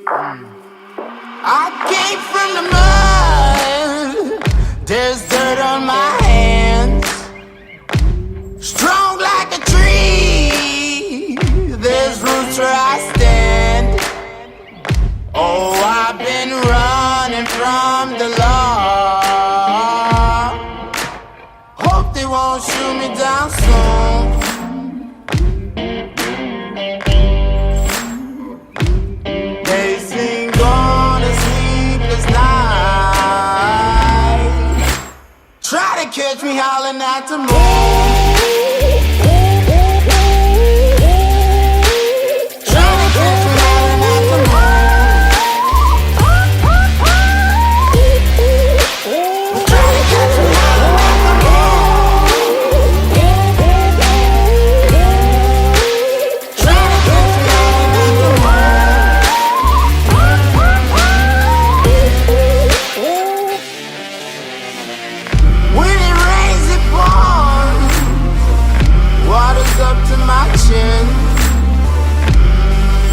I came from the mud. There's dirt on my hands. Strong like a tree. There's roots where I stand. Oh, I've been running from the law. Hope they won't shoot me down soon. They sing on a sleepless night. Try to catch me howling at the moon.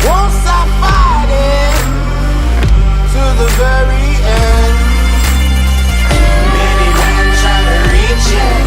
Won't stop fighting to the very end. Many men try to reach it.